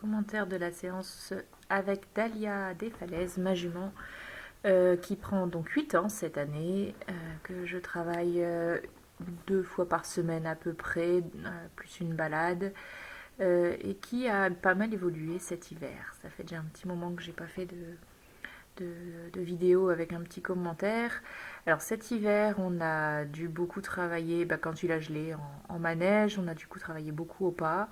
commentaire de la séance avec Dalia Desfalaises, ma jument, qui prend donc 8 ans cette année, que je travaille 2 fois par semaine à peu près, plus une balade, et qui a pas mal évolué cet hiver. Ça fait déjà un petit moment que j'ai pas fait de vidéo avec un petit commentaire. Alors cet hiver, on a dû beaucoup travailler, quand il a gelé en manège, on a du coup travaillé beaucoup au pas.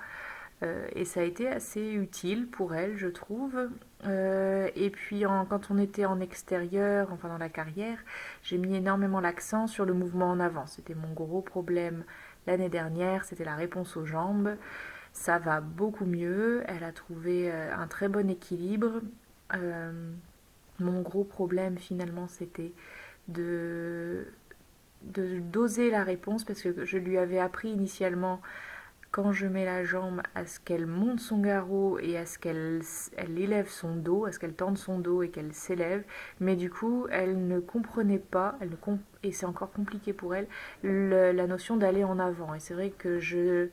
Et ça a été assez utile pour elle, je trouve. Et puis quand on était en extérieur, enfin dans la carrière, j'ai mis énormément l'accent sur le mouvement en avant. C'était mon gros problème l'année dernière, c'était la réponse aux jambes. Ça va beaucoup mieux, elle a trouvé un très bon équilibre. Euh, Mon gros problème finalement, c'était de doser la réponse parce que je lui avais appris initialement quand je mets la jambe à ce qu'elle monte son garrot et à ce qu'elle élève son dos, à ce qu'elle tende son dos et qu'elle s'élève. Mais du coup, elle ne comprenait pas, et c'est encore compliqué pour elle, la notion d'aller en avant. Et c'est vrai que je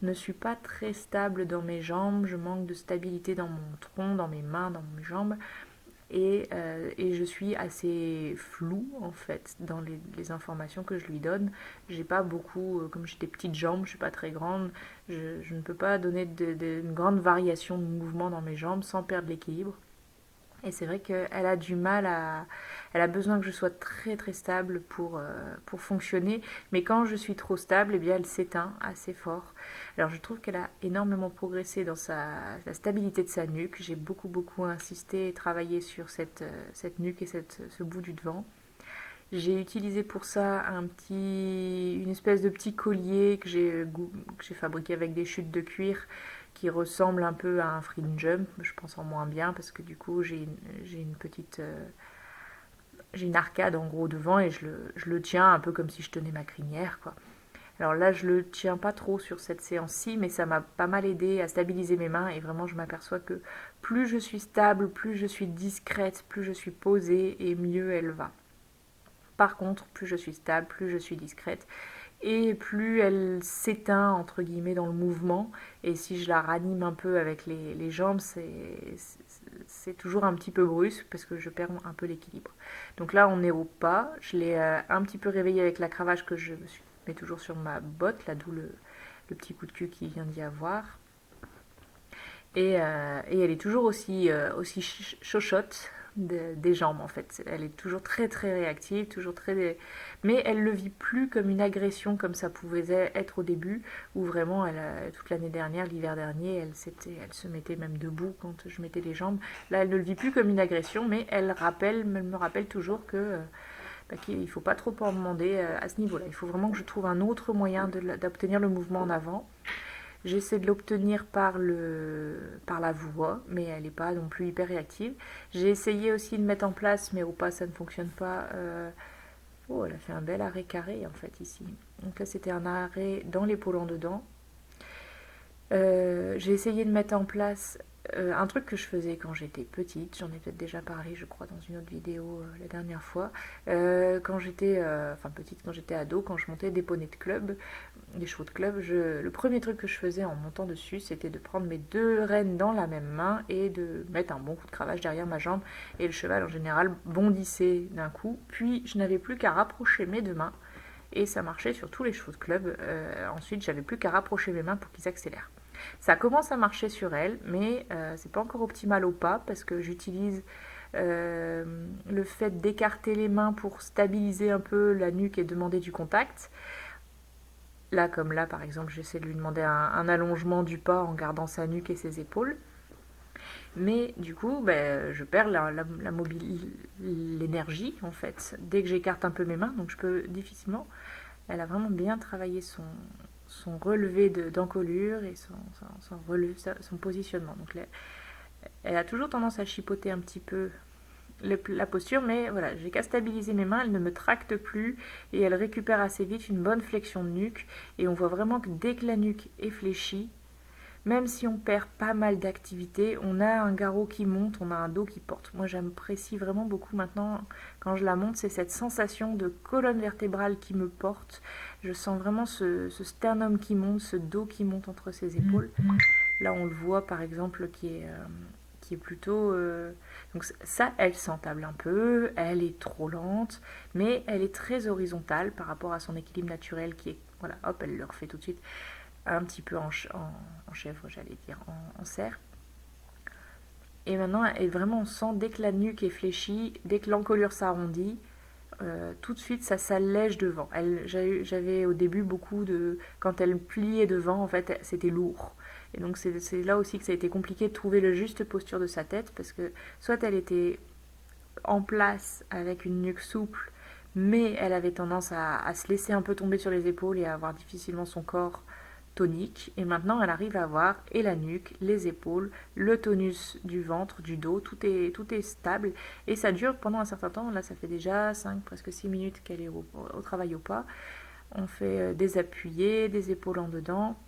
ne suis pas très stable dans mes jambes, je manque de stabilité dans mon tronc, dans mes mains, dans mes jambes. Et je suis assez floue en fait dans les informations que je lui donne. J'ai pas beaucoup, comme j'ai des petites jambes, je suis pas très grande, je ne peux pas donner une grande variation de mouvement dans mes jambes sans perdre l'équilibre. Et c'est vrai qu'elle a du mal à... Elle a besoin que je sois très très stable pour fonctionner. Mais quand je suis trop stable, eh bien elle s'éteint assez fort. Alors je trouve qu'elle a énormément progressé dans la stabilité de sa nuque. J'ai beaucoup insisté et travaillé sur cette nuque et ce bout du devant. J'ai utilisé pour ça une espèce de petit collier que j'ai fabriqué avec des chutes de cuir qui ressemble un peu à un fringe jump. Je pense en moins bien parce que du coup j'ai une petite... j'ai une arcade en gros devant et je le tiens un peu comme si je tenais ma crinière quoi. Alors là je le tiens pas trop sur cette séance-ci mais ça m'a pas mal aidé à stabiliser mes mains et vraiment je m'aperçois que plus je suis stable, plus je suis discrète, plus je suis posée et mieux elle va. Par contre, plus je suis stable, plus je suis discrète et plus elle s'éteint entre guillemets dans le mouvement. Et si je la ranime un peu avec les jambes, c'est toujours un petit peu brusque parce que je perds un peu l'équilibre. Donc là, on est au pas. Je l'ai un petit peu réveillée avec la cravache que je mets toujours sur ma botte, là d'où le petit coup de cul qui vient d'y avoir. Et elle est toujours aussi chochotte des jambes en fait. Elle est toujours très très réactive, toujours très... Mais elle le vit plus comme une agression comme ça pouvait être au début, où vraiment toute l'année dernière, l'hiver dernier, elle se mettait même debout quand je mettais les jambes. Là, elle ne le vit plus comme une agression, mais elle me rappelle toujours qu'il ne faut pas trop en demander à ce niveau-là. Il faut vraiment que je trouve un autre moyen d'obtenir le mouvement en avant. J'essaie de l'obtenir par la voix, mais elle n'est pas non plus hyper réactive. J'ai essayé aussi de mettre en place, mais au pas ça ne fonctionne pas. Oh, elle a fait un bel arrêt carré en fait ici. Donc là c'était un arrêt dans l'épaule en dedans. J'ai essayé de mettre en place un truc que je faisais quand j'étais petite. J'en ai peut-être déjà parlé, je crois, dans une autre vidéo la dernière fois. Quand j'étais, petite, quand j'étais ado, quand je montais des poneys de club, des chevaux de club, le premier truc que je faisais en montant dessus, c'était de prendre mes 2 rênes dans la même main et de mettre un bon coup de cravache derrière ma jambe. Et le cheval, en général, bondissait d'un coup. Puis, je n'avais plus qu'à rapprocher mes 2 mains. Et ça marchait sur tous les chevaux de club. Ensuite, j'avais plus qu'à rapprocher mes mains pour qu'ils accélèrent. Ça commence à marcher sur elle, mais c'est pas encore optimal au pas parce que j'utilise le fait d'écarter les mains pour stabiliser un peu la nuque et demander du contact. Là, comme là, par exemple, j'essaie de lui demander un allongement du pas en gardant sa nuque et ses épaules. Mais du coup, je perds l'énergie, en fait, dès que j'écarte un peu mes mains. Donc je peux difficilement... Elle a vraiment bien travaillé son relevé d'encolure et son positionnement. Donc elle a toujours tendance à chipoter un petit peu la posture, mais voilà, j'ai qu'à stabiliser mes mains, elles ne me tractent plus et elles récupèrent assez vite une bonne flexion de nuque. Et on voit vraiment que dès que la nuque est fléchie, même si on perd pas mal d'activité, on a un garrot qui monte, on a un dos qui porte. Moi, j'apprécie vraiment beaucoup maintenant, quand je la monte, c'est cette sensation de colonne vertébrale qui me porte. Je sens vraiment ce sternum qui monte, ce dos qui monte entre ses épaules. Là, on le voit par exemple qui est plutôt... Donc ça, elle s'entable un peu, elle est trop lente, mais elle est très horizontale par rapport à son équilibre naturel qui est... Voilà, hop, elle le refait tout de suite un petit peu en chèvre, j'allais dire, en cerf. Et maintenant, et vraiment, on sent dès que la nuque est fléchie, dès que l'encolure s'arrondit, tout de suite, ça s'allège devant. J'avais au début beaucoup de... Quand elle pliait devant, en fait, c'était lourd. Et donc, c'est là aussi que ça a été compliqué de trouver le juste posture de sa tête, parce que soit elle était en place avec une nuque souple, mais elle avait tendance à se laisser un peu tomber sur les épaules et à avoir difficilement son corps tonique. Et maintenant, elle arrive à avoir et la nuque, les épaules, le tonus du ventre, du dos, tout est stable. Et ça dure pendant un certain temps. Là, ça fait déjà 5, presque 6 minutes qu'elle est au travail au pas. On fait des appuyés, des épaules en dedans.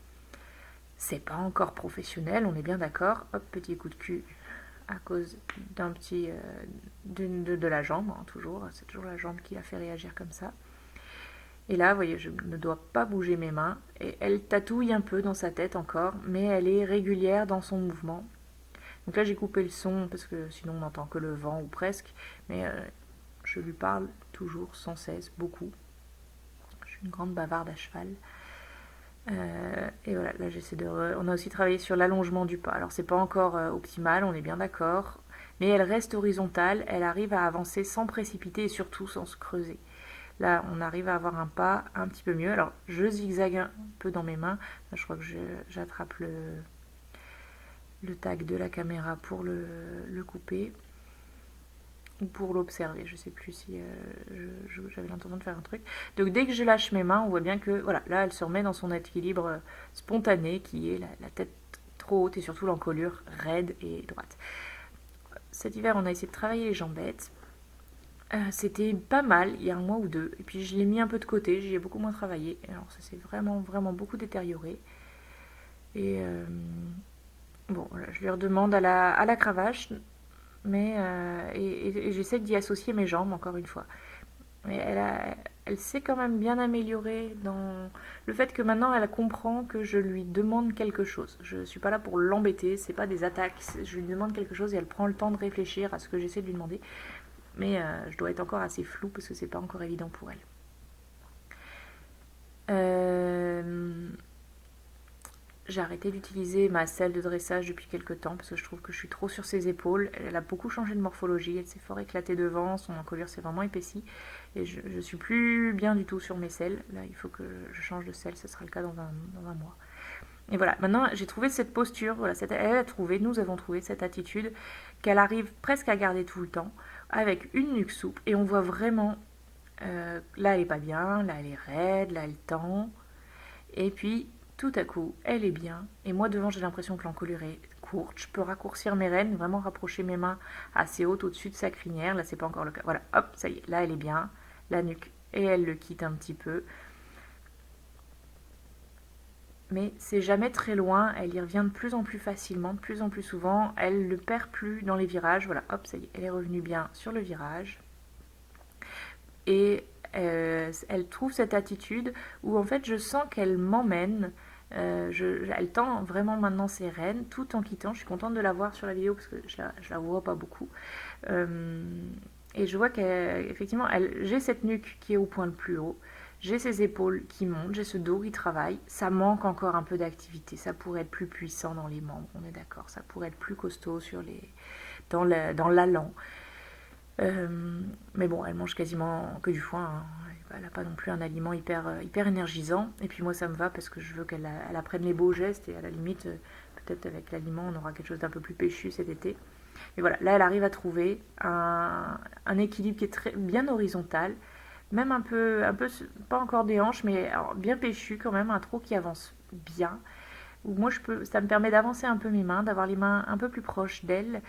C'est pas encore professionnel, on est bien d'accord. Hop, petit coup de cul à cause d'un petit de la jambe, hein, toujours. C'est toujours la jambe qui la fait réagir comme ça. Et là, vous voyez, je ne dois pas bouger mes mains. Et elle tatouille un peu dans sa tête encore, mais elle est régulière dans son mouvement. Donc là, j'ai coupé le son parce que sinon on n'entend que le vent ou presque. Mais je lui parle toujours, sans cesse, beaucoup. Je suis une grande bavarde à cheval. Et voilà, là j'essaie de... On a aussi travaillé sur l'allongement du pas. Alors c'est pas encore optimal, on est bien d'accord. Mais elle reste horizontale, elle arrive à avancer sans précipiter et surtout sans se creuser. Là, on arrive à avoir un pas un petit peu mieux. Alors, je zigzague un peu dans mes mains. Là, je crois que j'attrape le tag de la caméra pour le couper ou pour l'observer. Je ne sais plus si j'avais l'intention de faire un truc. Donc, dès que je lâche mes mains, on voit bien que, voilà, là, elle se remet dans son équilibre spontané qui est la tête trop haute et surtout l'encolure raide et droite. Cet hiver, on a essayé de travailler les jambettes. C'était pas mal il y a un mois ou deux. Et puis je l'ai mis un peu de côté, j'y ai beaucoup moins travaillé. Alors ça s'est vraiment, vraiment beaucoup détérioré. Et bon, voilà, je lui redemande à la cravache. Mais et j'essaie d'y associer mes jambes encore une fois. Mais elle s'est quand même bien améliorée dans le fait que maintenant elle comprend que je lui demande quelque chose. Je ne suis pas là pour l'embêter, c'est pas des attaques. Je lui demande quelque chose et elle prend le temps de réfléchir à ce que j'essaie de lui demander. Mais je dois être encore assez floue parce que c'est pas encore évident pour elle. J'ai arrêté d'utiliser ma selle de dressage depuis quelques temps parce que je trouve que je suis trop sur ses épaules. Elle a beaucoup changé de morphologie, elle s'est fort éclatée devant, son encolure s'est vraiment épaissie et je suis plus bien du tout sur mes selles. Là, il faut que je change de selle, ce sera le cas dans un mois. Et voilà, maintenant j'ai trouvé cette posture, voilà, nous avons trouvé cette attitude qu'elle arrive presque à garder tout le temps, avec une nuque souple, et on voit vraiment, là elle est pas bien, là elle est raide, là elle tend, et puis tout à coup elle est bien, et moi devant j'ai l'impression que l'encolure est courte, je peux raccourcir mes rênes, vraiment rapprocher mes mains assez hautes au-dessus de sa crinière, là c'est pas encore le cas, voilà, hop, ça y est, là elle est bien, la nuque, et elle le quitte un petit peu, mais c'est jamais très loin, elle y revient de plus en plus facilement, de plus en plus souvent, elle ne le perd plus dans les virages, voilà, hop, ça y est, elle est revenue bien sur le virage, et elle trouve cette attitude où en fait je sens qu'elle m'emmène, elle tend vraiment maintenant ses rênes, tout en quittant, je suis contente de la voir sur la vidéo parce que je la vois pas beaucoup, et je vois qu'effectivement, j'ai cette nuque qui est au point le plus haut, j'ai ses épaules qui montent, j'ai ce dos qui travaille. Ça manque encore un peu d'activité. Ça pourrait être plus puissant dans les membres, on est d'accord. Ça pourrait être plus costaud dans l'allant. Mais bon, elle mange quasiment que du foin, hein. Elle n'a pas non plus un aliment hyper énergisant. Et puis moi, ça me va parce que je veux qu'elle apprenne les beaux gestes. Et à la limite, peut-être avec l'aliment, on aura quelque chose d'un peu plus péchu cet été. Mais voilà, là, elle arrive à trouver un équilibre qui est très bien horizontal. Même un peu, pas encore des hanches, mais alors, bien péchu quand même, un trot qui avance bien. Où moi, ça me permet d'avancer un peu mes mains, d'avoir les mains un peu plus proches d'elle,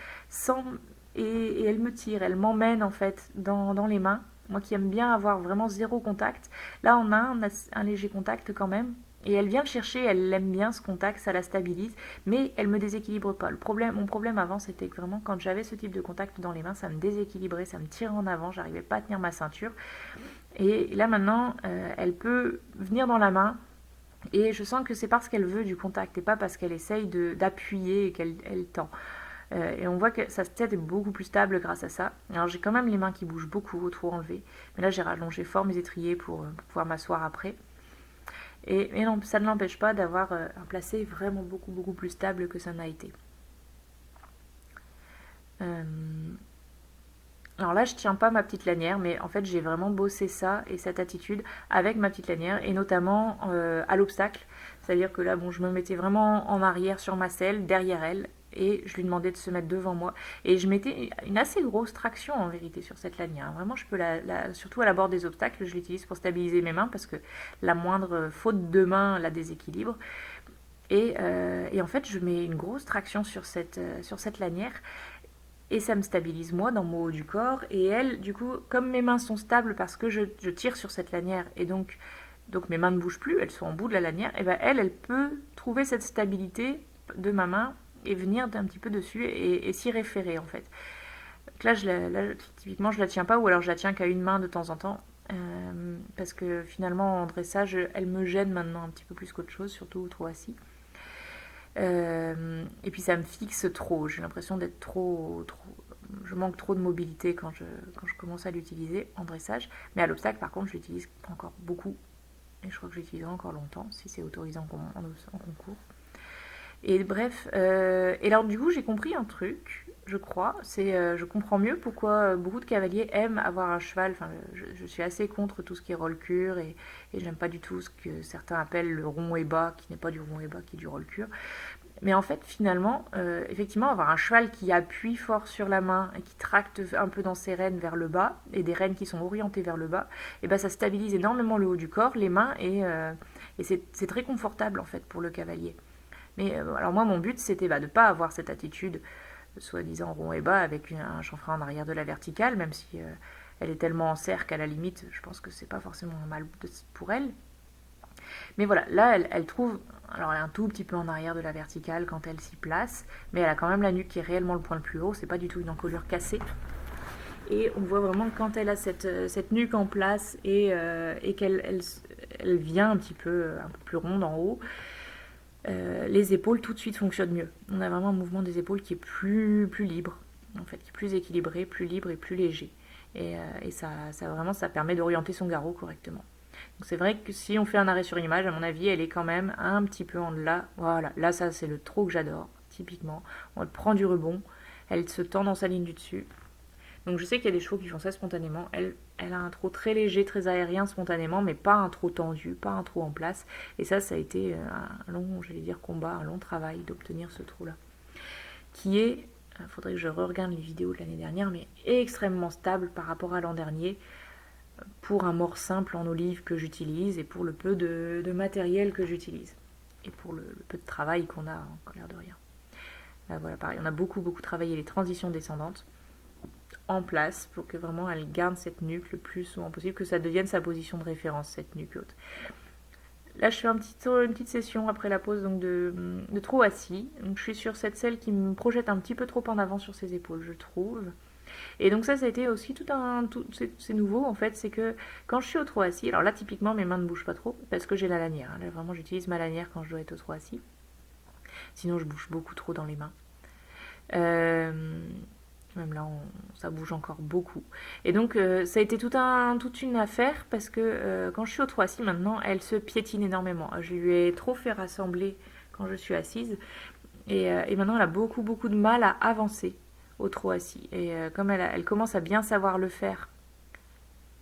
et elle me tire, elle m'emmène en fait dans les mains. Moi qui aime bien avoir vraiment zéro contact, là on a un léger contact quand même. Et elle vient le chercher, elle aime bien ce contact, ça la stabilise, mais elle me déséquilibre pas. Mon problème avant, c'était que vraiment quand j'avais ce type de contact dans les mains, ça me déséquilibrait, ça me tirait en avant, j'arrivais pas à tenir ma ceinture. Et là maintenant, elle peut venir dans la main, Et je sens que c'est parce qu'elle veut du contact et pas parce qu'elle essaye d'appuyer et qu'elle tend. Et on voit que sa tête est beaucoup plus stable grâce à ça. Alors j'ai quand même les mains qui bougent beaucoup au trou enlevé. Mais là j'ai rallongé fort mes étriers pour pouvoir m'asseoir après. Et non, ça ne l'empêche pas d'avoir un placé vraiment beaucoup plus stable que ça n'a été. Alors là, je tiens pas ma petite lanière, mais en fait, j'ai vraiment bossé ça et cette attitude avec ma petite lanière, et notamment à l'obstacle. C'est-à-dire que là, bon, je me mettais vraiment en arrière sur ma selle, derrière elle, et je lui demandais de se mettre devant moi. Et je mettais une assez grosse traction en vérité sur cette lanière. Vraiment, je peux surtout à la bord des obstacles, je l'utilise pour stabiliser mes mains parce que la moindre faute de main la déséquilibre. Et en fait, je mets une grosse traction sur cette lanière. Et ça me stabilise moi dans mon haut du corps. Et elle, du coup, comme mes mains sont stables parce que je tire sur cette lanière et donc mes mains ne bougent plus, elles sont au bout de la lanière, et ben elle peut trouver cette stabilité de ma main et venir d'un petit peu dessus et s'y référer en fait. Donc là, typiquement, je la tiens pas ou alors je la tiens qu'à une main de temps en temps. Parce que finalement en dressage, elle me gêne maintenant un petit peu plus qu'autre chose, surtout trop assis. Et puis ça me fixe trop, j'ai l'impression d'être trop. Je manque trop de mobilité quand je commence à l'utiliser en dressage. Mais à l'obstacle, par contre, je l'utilise encore beaucoup. Et je crois que je l'utiliserai encore longtemps, si c'est autorisé en concours. Et bref, et alors du coup, j'ai compris un truc, je crois. Je comprends mieux pourquoi beaucoup de cavaliers aiment avoir un cheval. Enfin, je suis assez contre tout ce qui est roll-cure et j'aime pas du tout ce que certains appellent le rond et bas, qui n'est pas du rond et bas, qui est du roll-cure. Mais en fait, finalement, effectivement, avoir un cheval qui appuie fort sur la main et qui tracte un peu dans ses rênes vers le bas, et des rênes qui sont orientées vers le bas, et ben ça stabilise énormément le haut du corps, les mains, et c'est très confortable en fait pour le cavalier. Mais alors moi, mon but, c'était de ne pas avoir cette attitude, soi-disant rond et bas, avec un chanfrein en arrière de la verticale, même si elle est tellement en cercle qu'à la limite, je pense que c'est pas forcément mal pour elle. Mais voilà, là, elle trouve. Alors, elle est un tout petit peu en arrière de la verticale quand elle s'y place, mais elle a quand même la nuque qui est réellement le point le plus haut, c'est pas du tout une encolure cassée. Et on voit vraiment quand elle a cette nuque en place et qu'elle vient un peu plus ronde en haut, les épaules tout de suite fonctionnent mieux. On a vraiment un mouvement des épaules qui est plus libre, en fait, qui est plus équilibré, plus libre et plus léger. Et ça permet d'orienter son garrot correctement. Donc c'est vrai que si on fait un arrêt sur image, à mon avis, elle est quand même un petit peu en delà. Voilà, là ça c'est le trot que j'adore, typiquement. On prend du rebond, elle se tend dans sa ligne du dessus. Donc je sais qu'il y a des chevaux qui font ça spontanément. Elle a un trot très léger, très aérien spontanément, mais pas un trot tendu, pas un trot en place. Et ça a été un long, combat, un long travail d'obtenir ce trot-là. Qui est, il faudrait que je re-regarde les vidéos de l'année dernière, mais extrêmement stable par rapport à l'an dernier, pour un mors simple en olive que j'utilise et pour le peu de matériel que j'utilise. Et pour le peu de travail qu'on a, en l'air de rien. Voilà, pareil, on a beaucoup travaillé les transitions descendantes en place pour que vraiment elle garde cette nuque le plus souvent possible, que ça devienne sa position de référence, cette nuque haute. Là, je fais une petite session après la pause donc de trot assis. Donc, je suis sur cette selle qui me projette un petit peu trop en avant sur ses épaules, je trouve. Et donc ça a été aussi c'est nouveau en fait, c'est que quand je suis au trot assis, alors là typiquement mes mains ne bougent pas trop parce que j'ai la lanière. Là vraiment j'utilise ma lanière quand je dois être au trot assis. Sinon je bouge beaucoup trop dans les mains. Même là ça bouge encore beaucoup. Et donc ça a été toute une affaire parce que quand je suis au trot assis maintenant, elle se piétine énormément. Je lui ai trop fait rassembler quand je suis assise et maintenant elle a beaucoup de mal à avancer au trot assis. Et comme elle commence à bien savoir le faire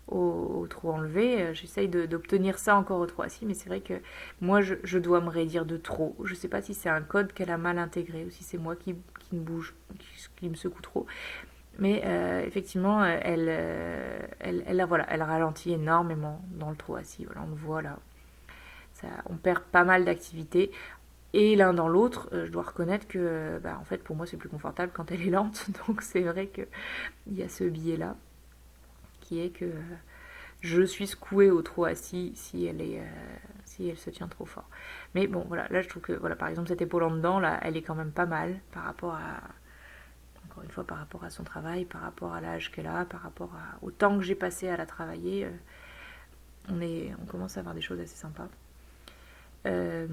au trot enlevé, j'essaye d'obtenir ça encore au trot assis, mais c'est vrai que moi je dois me raidir de trop. Je sais pas si c'est un code qu'elle a mal intégré ou si c'est moi qui me bouge, qui me secoue trop. Mais effectivement, elle ralentit énormément dans le trot assis. Voilà, on le voit là. On perd pas mal d'activité. Et l'un dans l'autre, je dois reconnaître que en fait pour moi c'est plus confortable quand elle est lente. Donc c'est vrai qu'il y a ce biais-là qui est que je suis secouée au trot assis si elle se tient trop fort. Mais bon voilà, là je trouve que voilà, par exemple cette épaule en dedans, là, elle est quand même pas mal par rapport à, encore une fois, par rapport à son travail, par rapport à l'âge qu'elle a, par rapport au temps que j'ai passé à la travailler. On commence à avoir des choses assez sympas. Euh,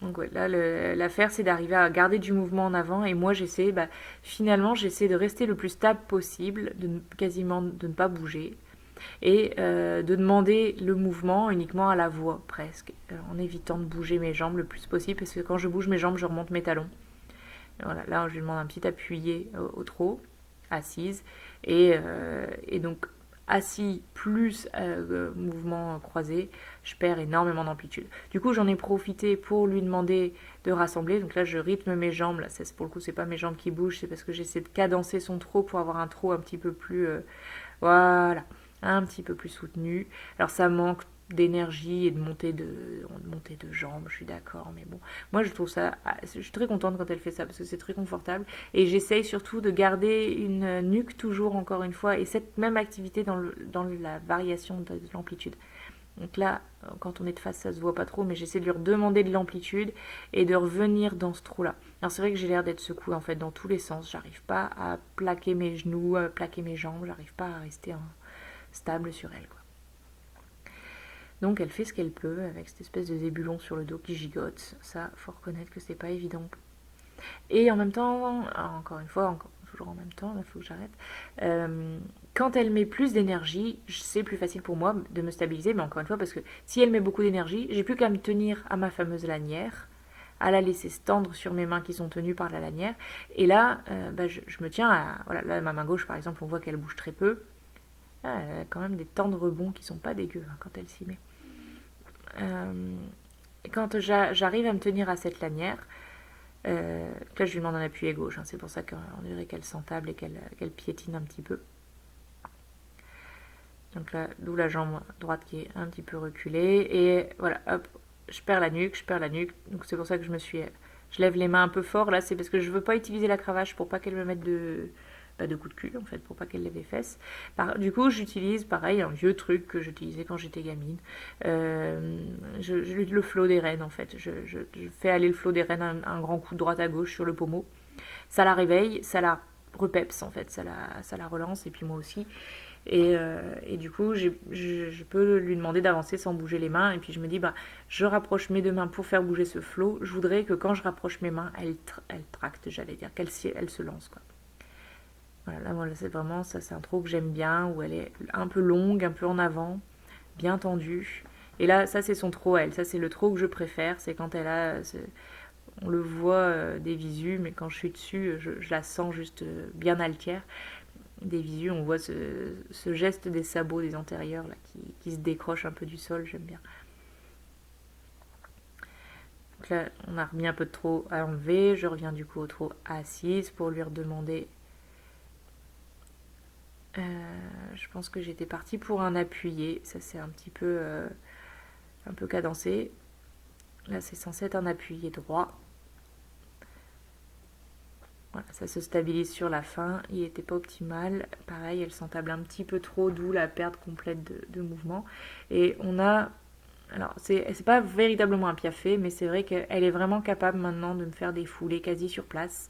donc ouais, là, l'affaire, c'est d'arriver à garder du mouvement en avant. Et moi, finalement, j'essaie de rester le plus stable possible, quasiment de ne pas bouger. Et de demander le mouvement uniquement à la voix, presque, en évitant de bouger mes jambes le plus possible, parce que quand je bouge mes jambes, je remonte mes talons. Voilà, là, je lui demande un petit appuyé au trot, assise, et donc assis plus mouvement croisé, je perds énormément d'amplitude. Du coup, j'en ai profité pour lui demander de rassembler. Donc là, je rythme mes jambes. Là, pour le coup, c'est pas mes jambes qui bougent, c'est parce que j'essaie de cadencer son trot pour avoir un trot un petit peu plus, voilà, un petit peu plus soutenu. Alors ça manque d'énergie et de montée de jambes, je suis d'accord, mais bon, moi je trouve ça, je suis très contente quand elle fait ça parce que c'est très confortable et j'essaye surtout de garder une nuque toujours encore une fois et cette même activité dans la variation de l'amplitude. Donc là, quand on est de face, ça se voit pas trop, mais j'essaie de lui redemander de l'amplitude et de revenir dans ce trou-là. Alors c'est vrai que j'ai l'air d'être secouée en fait dans tous les sens. J'arrive pas à plaquer mes genoux, à plaquer mes jambes, j'arrive pas à rester stable sur elle, quoi. Donc elle fait ce qu'elle peut avec cette espèce de zébulon sur le dos qui gigote. Ça, faut reconnaître que c'est pas évident. Et en même temps, encore une fois, toujours en même temps, il faut que j'arrête. Quand elle met plus d'énergie, c'est plus facile pour moi de me stabiliser, mais encore une fois, parce que si elle met beaucoup d'énergie, j'ai plus qu'à me tenir à ma fameuse lanière, à la laisser se tendre sur mes mains qui sont tenues par la lanière. Et là, je me tiens à... Voilà, là, ma main gauche, par exemple, on voit qu'elle bouge très peu. Ah, elle a quand même des temps de rebond qui sont pas dégueux quand elle s'y met. Quand j'arrive à me tenir à cette lanière, là je lui demande un appui à gauche, hein, c'est pour ça qu'on dirait qu'elle s'entable et qu'elle piétine un petit peu. Donc là, d'où la jambe droite qui est un petit peu reculée. Et voilà, hop, je perds la nuque. Donc c'est pour ça que je lève les mains un peu fort. Là, c'est parce que je veux pas utiliser la cravache pour pas qu'elle me mette de coups de cul, en fait, pour pas qu'elle lève les fesses. Du coup, j'utilise, pareil, un vieux truc que j'utilisais quand j'étais gamine. Le flot des rênes, en fait. Je fais aller le flot des rênes un grand coup de droite à gauche sur le pommeau. Ça la réveille, ça la repepse, en fait. Ça la relance, et puis moi aussi. Et du coup, je peux lui demander d'avancer sans bouger les mains. Et puis je me dis, je rapproche mes deux mains pour faire bouger ce flot. Je voudrais que quand je rapproche mes mains, elle tracte, j'allais dire, qu'elle se lance, quoi. Voilà, là, c'est vraiment, ça c'est un trot que j'aime bien, où elle est un peu longue, un peu en avant, bien tendue. Et là, ça c'est son trot, elle. Ça c'est le trot que je préfère, c'est quand elle a... On le voit des visus, mais quand je suis dessus, je la sens juste bien altière. Des visus, on voit ce geste des sabots des antérieurs là, qui se décroche un peu du sol, j'aime bien. Donc là, on a remis un peu de trot à enlever. Je reviens du coup au trot assise pour lui redemander. Je pense que j'étais partie pour un appuyé. Ça c'est un peu cadencé. Là, c'est censé être un appuyé droit. Voilà, ça se stabilise sur la fin. Il n'était pas optimal. Pareil, elle s'entable un petit peu trop, d'où la perte complète de mouvement. Et on a... Alors, c'est pas véritablement un piafé, mais c'est vrai qu'elle est vraiment capable maintenant de me faire des foulées quasi sur place.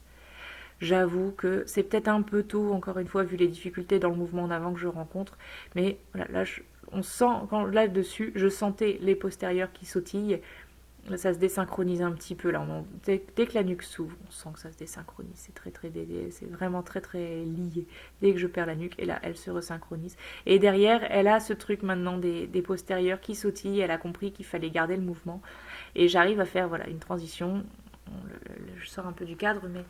J'avoue que c'est peut-être un peu tôt, encore une fois, vu les difficultés dans le mouvement en avant que je rencontre. Mais voilà, là, on sent, là-dessus, je sentais les postérieurs qui sautillent. Là, ça se désynchronise un petit peu. Là, dès que la nuque s'ouvre, on sent que ça se désynchronise. C'est vraiment très très lié. Dès que je perds la nuque, et là, elle se resynchronise. Et derrière, elle a ce truc maintenant des postérieurs qui sautillent. Elle a compris qu'il fallait garder le mouvement. Et j'arrive à faire voilà, une transition. Je sors un peu du cadre, mais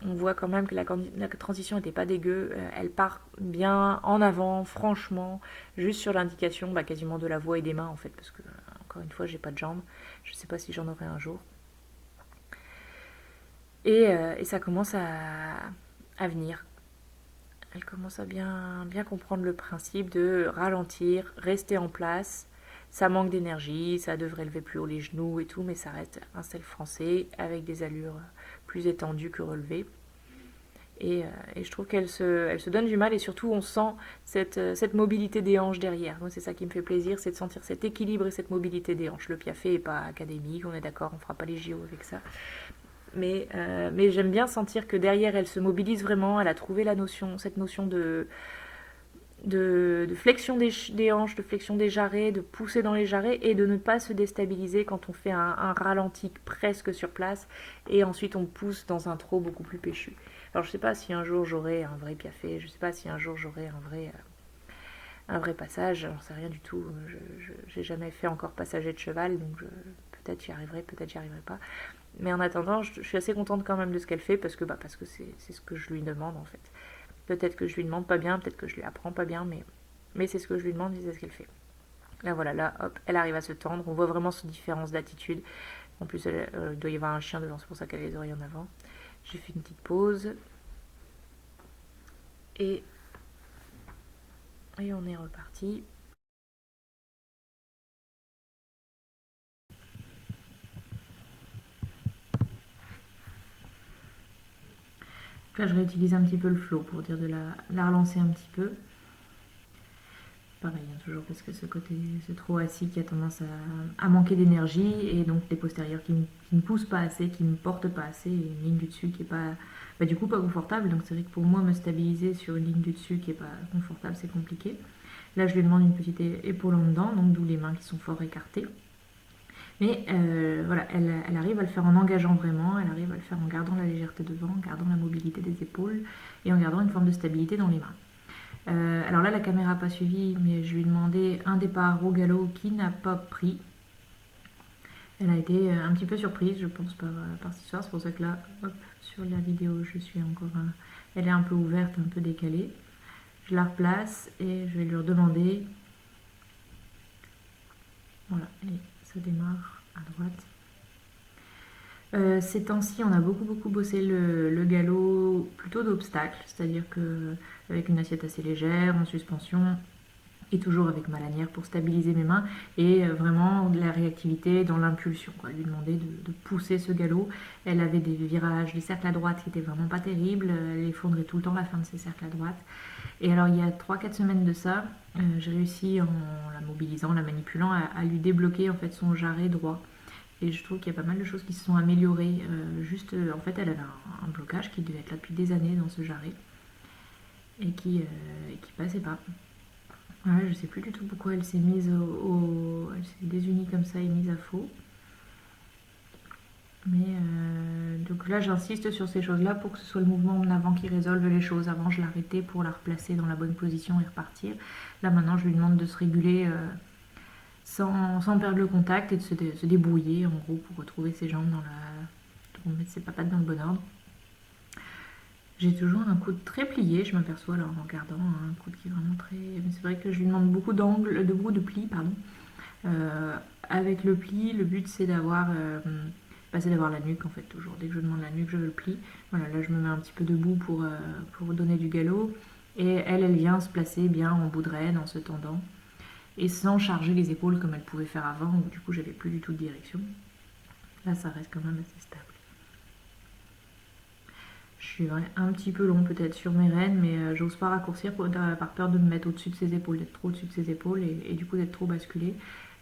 on voit quand même que la transition n'était pas dégueu. Elle part bien en avant, franchement, juste sur l'indication quasiment de la voix et des mains en fait, parce que encore une fois, j'ai pas de jambes. Je sais pas si j'en aurai un jour. Et ça commence à venir. Elle commence à bien comprendre le principe de ralentir, rester en place. Ça manque d'énergie, ça devrait lever plus haut les genoux et tout, mais ça reste un style français avec des allures plus étendues que relevées. Et je trouve qu'elle se donne du mal et surtout on sent cette mobilité des hanches derrière. Moi c'est ça qui me fait plaisir, c'est de sentir cet équilibre et cette mobilité des hanches. Le piafé n'est pas académique, on est d'accord, on ne fera pas les JO avec ça. Mais j'aime bien sentir que derrière elle se mobilise vraiment, elle a trouvé cette notion de flexion des hanches, de flexion des jarrets, de pousser dans les jarrets et de ne pas se déstabiliser quand on fait un ralenti presque sur place et ensuite on pousse dans un trot beaucoup plus péchu. Alors je sais pas si un jour j'aurai un vrai piafé, je sais pas si un jour j'aurai un vrai passage, j'en sais rien du tout. Je n'ai jamais fait encore passager de cheval, donc peut-être j'y arriverai, peut-être j'y arriverai pas. Mais en attendant, je suis assez contente quand même de ce qu'elle fait parce que c'est ce que je lui demande en fait. Peut-être que je lui demande pas bien, peut-être que je lui apprends pas bien, mais c'est ce que je lui demande et c'est ce qu'elle fait. Là voilà, là hop, elle arrive à se tendre, on voit vraiment cette différence d'attitude. En plus, il doit y avoir un chien devant, c'est pour ça qu'elle a les oreilles en avant. J'ai fait une petite pause et on est reparti. Là, je réutilise un petit peu le flow pour dire de la relancer un petit peu. Pareil, hein, toujours parce que ce trop assis qui a tendance à manquer d'énergie et donc les postérieurs qui ne poussent pas assez, qui ne portent pas assez, et une ligne du dessus qui est pas, du coup pas confortable. Donc c'est vrai que pour moi, me stabiliser sur une ligne du dessus qui est pas confortable, c'est compliqué. Là, je lui demande une petite épaule en dedans, donc d'où les mains qui sont fort écartées. Mais voilà, elle arrive à le faire en engageant vraiment, elle arrive à le faire en gardant la légèreté devant, en gardant la mobilité des épaules et en gardant une forme de stabilité dans les mains. Alors là, la caméra n'a pas suivi, mais je lui ai demandé un départ au galop qui n'a pas pris. Elle a été un petit peu surprise, je pense, par cette histoire. C'est pour ça que là, hop, sur la vidéo, je suis encore... elle est un peu ouverte, un peu décalée. Je la replace et je vais lui redemander... Voilà, et ça démarre à droite. Ces temps-ci, on a beaucoup bossé le galop plutôt d'obstacle, c'est-à-dire que avec une assiette assez légère, en suspension, et toujours avec ma lanière pour stabiliser mes mains, et vraiment de la réactivité dans l'impulsion, quoi. Lui demander de pousser ce galop. Elle avait des virages, des cercles à droite qui étaient vraiment pas terribles, elle effondrait tout le temps la fin de ses cercles à droite. Et alors il y a 3-4 semaines de ça, j'ai réussi en la mobilisant, la manipulant, à lui débloquer en fait son jarret droit. Et je trouve qu'il y a pas mal de choses qui se sont améliorées. En fait, elle avait un blocage qui devait être là depuis des années dans ce jarret et qui passait pas. Ouais, je sais plus du tout pourquoi elle s'est mise elle s'est désunie comme ça et mise à faux. Mais donc là, j'insiste sur ces choses-là pour que ce soit le mouvement en avant qui résolve les choses. Avant, je l'arrêtais pour la replacer dans la bonne position et repartir. Là, maintenant, je lui demande de se réguler sans perdre le contact et de se débrouiller en gros pour retrouver ses jambes pour mettre ses papates dans le bon ordre. J'ai toujours un coude très plié, je m'aperçois là en regardant, un coude qui est vraiment très... Mais c'est vrai que je lui demande beaucoup de pli, pardon. Avec le pli, le but c'est d'avoir la nuque en fait toujours. Dès que je demande la nuque, je veux le pli. Voilà, là je me mets un petit peu debout pour donner du galop. Et elle vient se placer bien en bout de raide en se tendant. Et sans charger les épaules comme elle pouvait faire avant, où du coup j'avais plus du tout de direction. Là ça reste quand même assez stable. Je suis un petit peu long peut-être sur mes rênes, mais j'ose pas raccourcir par peur de me mettre au-dessus de ses épaules, d'être trop au-dessus de ses épaules et du coup d'être trop basculée.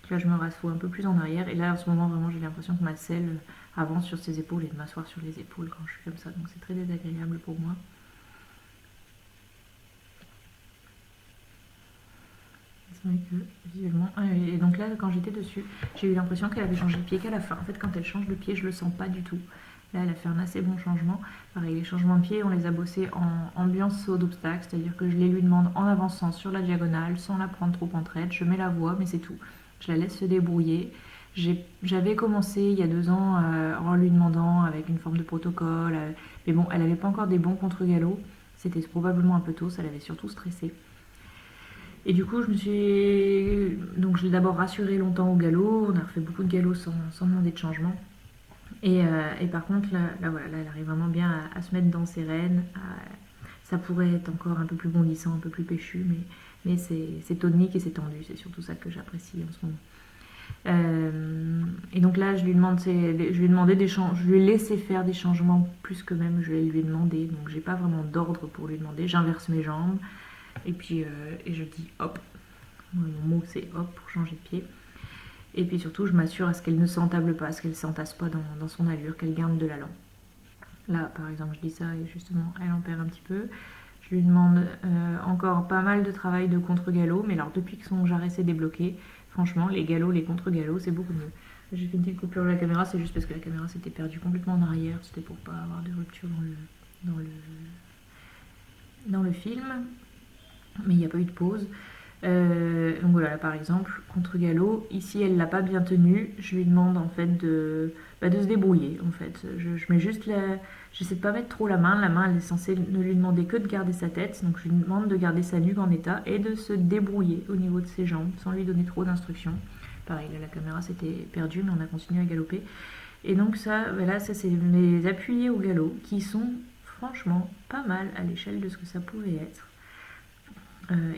Là je me rassois un peu plus en arrière et là en ce moment vraiment j'ai l'impression que ma selle avance sur ses épaules et de m'asseoir sur les épaules quand je suis comme ça, donc c'est très désagréable pour moi. C'est vrai que visuellement... et donc là quand j'étais dessus, j'ai eu l'impression qu'elle avait changé de pied qu'à la fin. En fait quand elle change de pied je le sens pas du tout. Là, elle a fait un assez bon changement. Pareil, les changements de pied, on les a bossés en ambiance saut d'obstacle, c'est-à-dire que je les lui demande en avançant sur la diagonale, sans la prendre trop en traite. Je mets la voix, mais c'est tout. Je la laisse se débrouiller. J'avais commencé il y a 2 ans en lui demandant avec une forme de protocole, mais bon, elle n'avait pas encore des bons contre-galops. C'était probablement un peu tôt, ça l'avait surtout stressée. Et du coup, je l'ai d'abord rassurée longtemps au galop. On a refait beaucoup de galops sans demander de changement. Et par contre, là, voilà, là, elle arrive vraiment bien à se mettre dans ses rênes. Ça pourrait être encore un peu plus bondissant, un peu plus péchu, mais c'est tonique et c'est tendu. C'est surtout ça que j'apprécie en ce moment. Et donc là, je lui ai laissé faire des changements plus que même je lui ai demandé. Donc j'ai pas vraiment d'ordre pour lui demander. J'inverse mes jambes et puis je dis hop. Mon mot c'est hop pour changer de pied. Et puis surtout, je m'assure à ce qu'elle ne s'entable pas, à ce qu'elle ne s'entasse pas dans son allure, qu'elle garde de l'allant. Là, par exemple, je dis ça et justement, elle en perd un petit peu. Je Je lui demande encore pas mal de travail de contre-galop, mais alors depuis que son jarret s'est débloqué, franchement, les galops, les contre-galops, c'est beaucoup mieux. J'ai fait une petite coupure de la caméra, c'est juste parce que la caméra s'était perdue complètement en arrière, c'était pour pas avoir de rupture dans le film, mais il n'y a pas eu de pause. Donc voilà, là, par exemple, contre-galop, ici elle l'a pas bien tenu, je lui demande en fait de se débrouiller en fait. Je mets juste j'essaie de pas mettre trop la main elle est censée ne lui demander que de garder sa tête, donc je lui demande de garder sa nuque en état et de se débrouiller au niveau de ses jambes sans lui donner trop d'instructions. Pareil, là la caméra s'était perdue mais on a continué à galoper. Et donc ça, voilà, ça c'est mes appuyés au galop qui sont franchement pas mal à l'échelle de ce que ça pouvait être.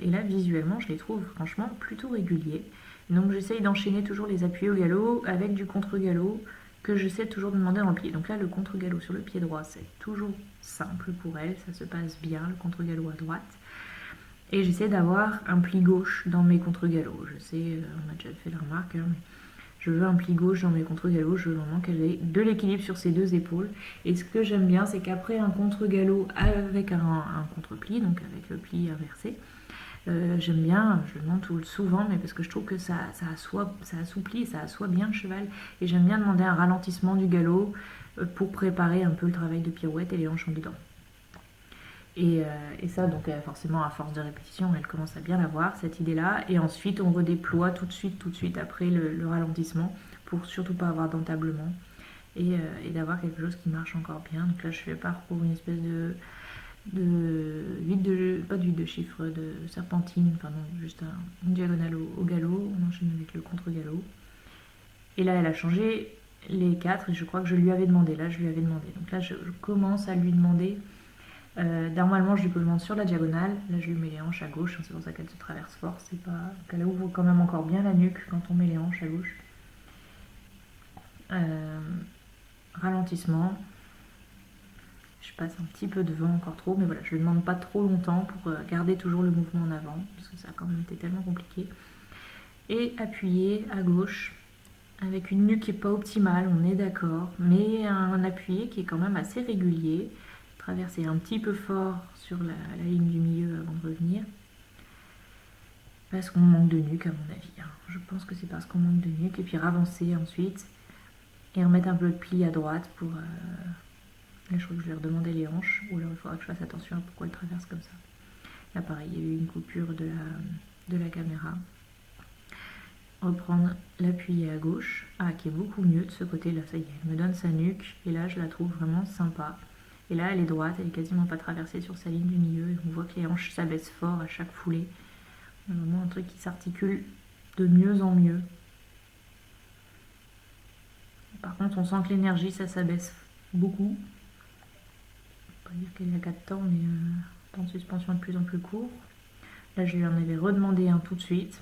Et là, visuellement, je les trouve franchement plutôt réguliers. Donc j'essaye d'enchaîner toujours les appuis au galop avec du contre-galop que j'essaie toujours de demander dans le pied. Donc là, le contre-galop sur le pied droit, c'est toujours simple pour elle, ça se passe bien, le contre-galop à droite. Et j'essaie d'avoir un pli gauche dans mes contre-galops. Je sais, on a déjà fait la remarque, mais je veux un pli gauche dans mes contre-galops, je veux vraiment qu'elle ait de l'équilibre sur ses deux épaules. Et ce que j'aime bien, c'est qu'après un contre-galop avec un contre-pli, donc avec le pli inversé, j'aime bien, je le demande souvent, mais parce que je trouve que ça assouplit, ça assoit bien le cheval. Et j'aime bien demander un ralentissement du galop pour préparer un peu le travail de pirouette et les hanches en dedans. Et ça, donc forcément, à force de répétition, elle commence à bien l'avoir, cette idée-là. Et ensuite, on redéploie tout de suite après le ralentissement pour surtout pas avoir d'entablement et d'avoir quelque chose qui marche encore bien. Donc là, je fais parcours une espèce de pas de 8 de chiffre, de serpentine, enfin non, juste une diagonale au galop, on enchaîne avec le contre-galop. Et là, elle a changé les 4 et je crois que je lui avais demandé. Là, je lui avais demandé. Donc là, je commence à lui demander. Normalement, je lui demande sur la diagonale. Là, je lui mets les hanches à gauche. C'est pour ça qu'elle se traverse fort. C'est pas qu'elle ouvre quand même encore bien la nuque quand on met les hanches à gauche. Ralentissement. Je passe un petit peu devant, encore trop, mais voilà, je ne lui demande pas trop longtemps pour garder toujours le mouvement en avant, parce que ça a quand même été tellement compliqué. Et appuyer à gauche, avec une nuque qui n'est pas optimale, on est d'accord, mais un appuyé qui est quand même assez régulier. Traverser un petit peu fort sur la ligne du milieu avant de revenir. Parce qu'on manque de nuque à mon avis. Je pense que c'est parce qu'on manque de nuque. Et puis avancer ensuite. Et remettre un peu de pli à droite pour... Là, je crois que je vais redemander les hanches, ou alors il faudra que je fasse attention à pourquoi elle traverse comme ça. Là, pareil, il y a eu une coupure de la caméra. Reprendre l'appui à gauche, qui est beaucoup mieux de ce côté-là, ça y est, elle me donne sa nuque, et là, je la trouve vraiment sympa. Et là, elle est droite, elle est quasiment pas traversée sur sa ligne du milieu, et on voit que les hanches s'abaissent fort à chaque foulée. On a vraiment un truc qui s'articule de mieux en mieux. Par contre, on sent que l'énergie, ça s'abaisse beaucoup. Pas dire qu'elle est à 4 temps, mais temps de suspension de plus en plus court. Là, je lui en avais redemandé un tout de suite.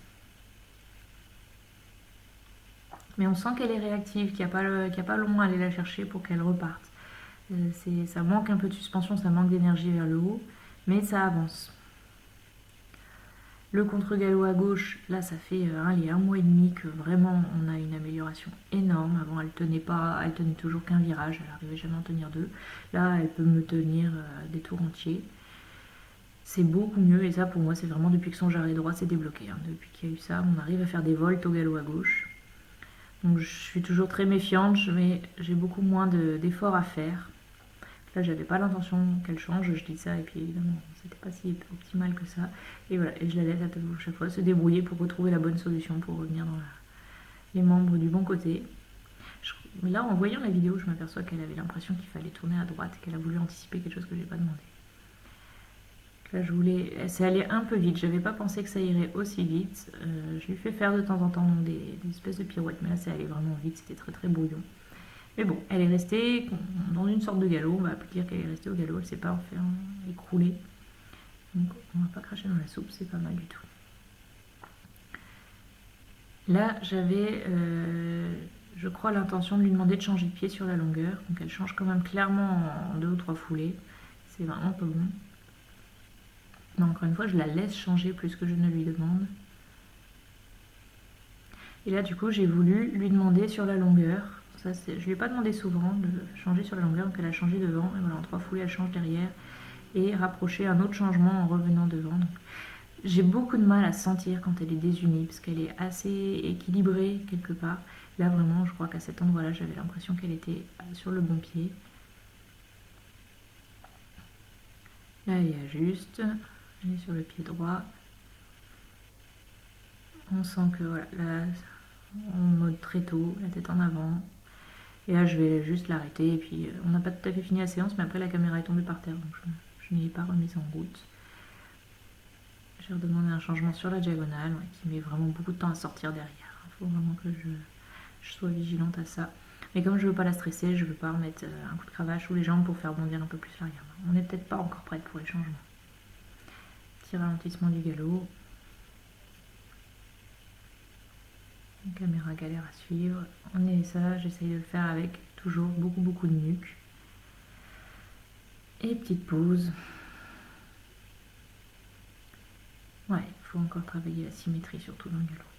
Mais on sent qu'elle est réactive, qu'il n'y a pas long à aller la chercher pour qu'elle reparte. Ça manque un peu de suspension, ça manque d'énergie vers le haut, mais ça avance. Le contre-galop à gauche, là ça fait un mois et demi que vraiment on a une amélioration énorme. Avant elle tenait toujours qu'un virage, elle n'arrivait jamais à en tenir deux. Là elle peut me tenir des tours entiers. C'est beaucoup mieux et ça pour moi c'est vraiment depuis que son jarret droit s'est débloqué. Depuis qu'il y a eu ça, on arrive à faire des volts au galop à gauche. Donc je suis toujours très méfiante, mais j'ai beaucoup moins d'efforts à faire. Là, j'avais pas l'intention qu'elle change, je dis ça, et puis évidemment, c'était pas si optimal que ça. Et voilà, et je la laisse à chaque fois se débrouiller pour retrouver la bonne solution, pour revenir dans les membres du bon côté. Mais là, en voyant la vidéo, je m'aperçois qu'elle avait l'impression qu'il fallait tourner à droite, qu'elle a voulu anticiper quelque chose que j'ai pas demandé. Là, c'est allé un peu vite, j'avais pas pensé que ça irait aussi vite. Je lui fais faire de temps en temps des espèces de pirouettes, mais là, ça allait vraiment vite, c'était très très brouillon. Mais bon, elle est restée dans une sorte de galop, on va dire qu'elle est restée au galop, elle ne s'est pas écroulée. Donc on ne va pas cracher dans la soupe, c'est pas mal du tout. Là, j'avais, je crois, l'intention de lui demander de changer de pied sur la longueur. Donc elle change quand même clairement en 2 ou 3 foulées. C'est vraiment pas bon. Mais encore une fois, je la laisse changer plus que je ne lui demande. Et là, du coup, j'ai voulu lui demander sur la longueur. Je ne lui ai pas demandé souvent de changer sur la longueur, donc elle a changé devant. Et voilà, en 3 foulées, elle change derrière. et rapprocher un autre changement en revenant devant. Donc, j'ai beaucoup de mal à sentir quand elle est désunie parce qu'elle est assez équilibrée quelque part. Là vraiment je crois qu'à cet endroit-là j'avais l'impression qu'elle était sur le bon pied. Là elle est juste, elle est sur le pied droit. On sent que voilà, là en mode très tôt, la tête en avant. Et là je vais juste l'arrêter et puis on n'a pas tout à fait fini la séance mais après la caméra est tombée par terre donc je n'y ai pas remise en route. J'ai redemandé un changement sur la diagonale qui met vraiment beaucoup de temps à sortir derrière. Il faut vraiment que je sois vigilante à ça. Mais comme je veux pas la stresser, je veux pas remettre un coup de cravache sous les jambes pour faire bondir un peu plus l'arrière. On n'est peut-être pas encore prête pour les changements. Petit ralentissement du galop. La caméra galère à suivre. On est ça, j'essaye de le faire avec toujours beaucoup de nuque. Et petite pause. Ouais, il faut encore travailler la symétrie surtout dans le galop.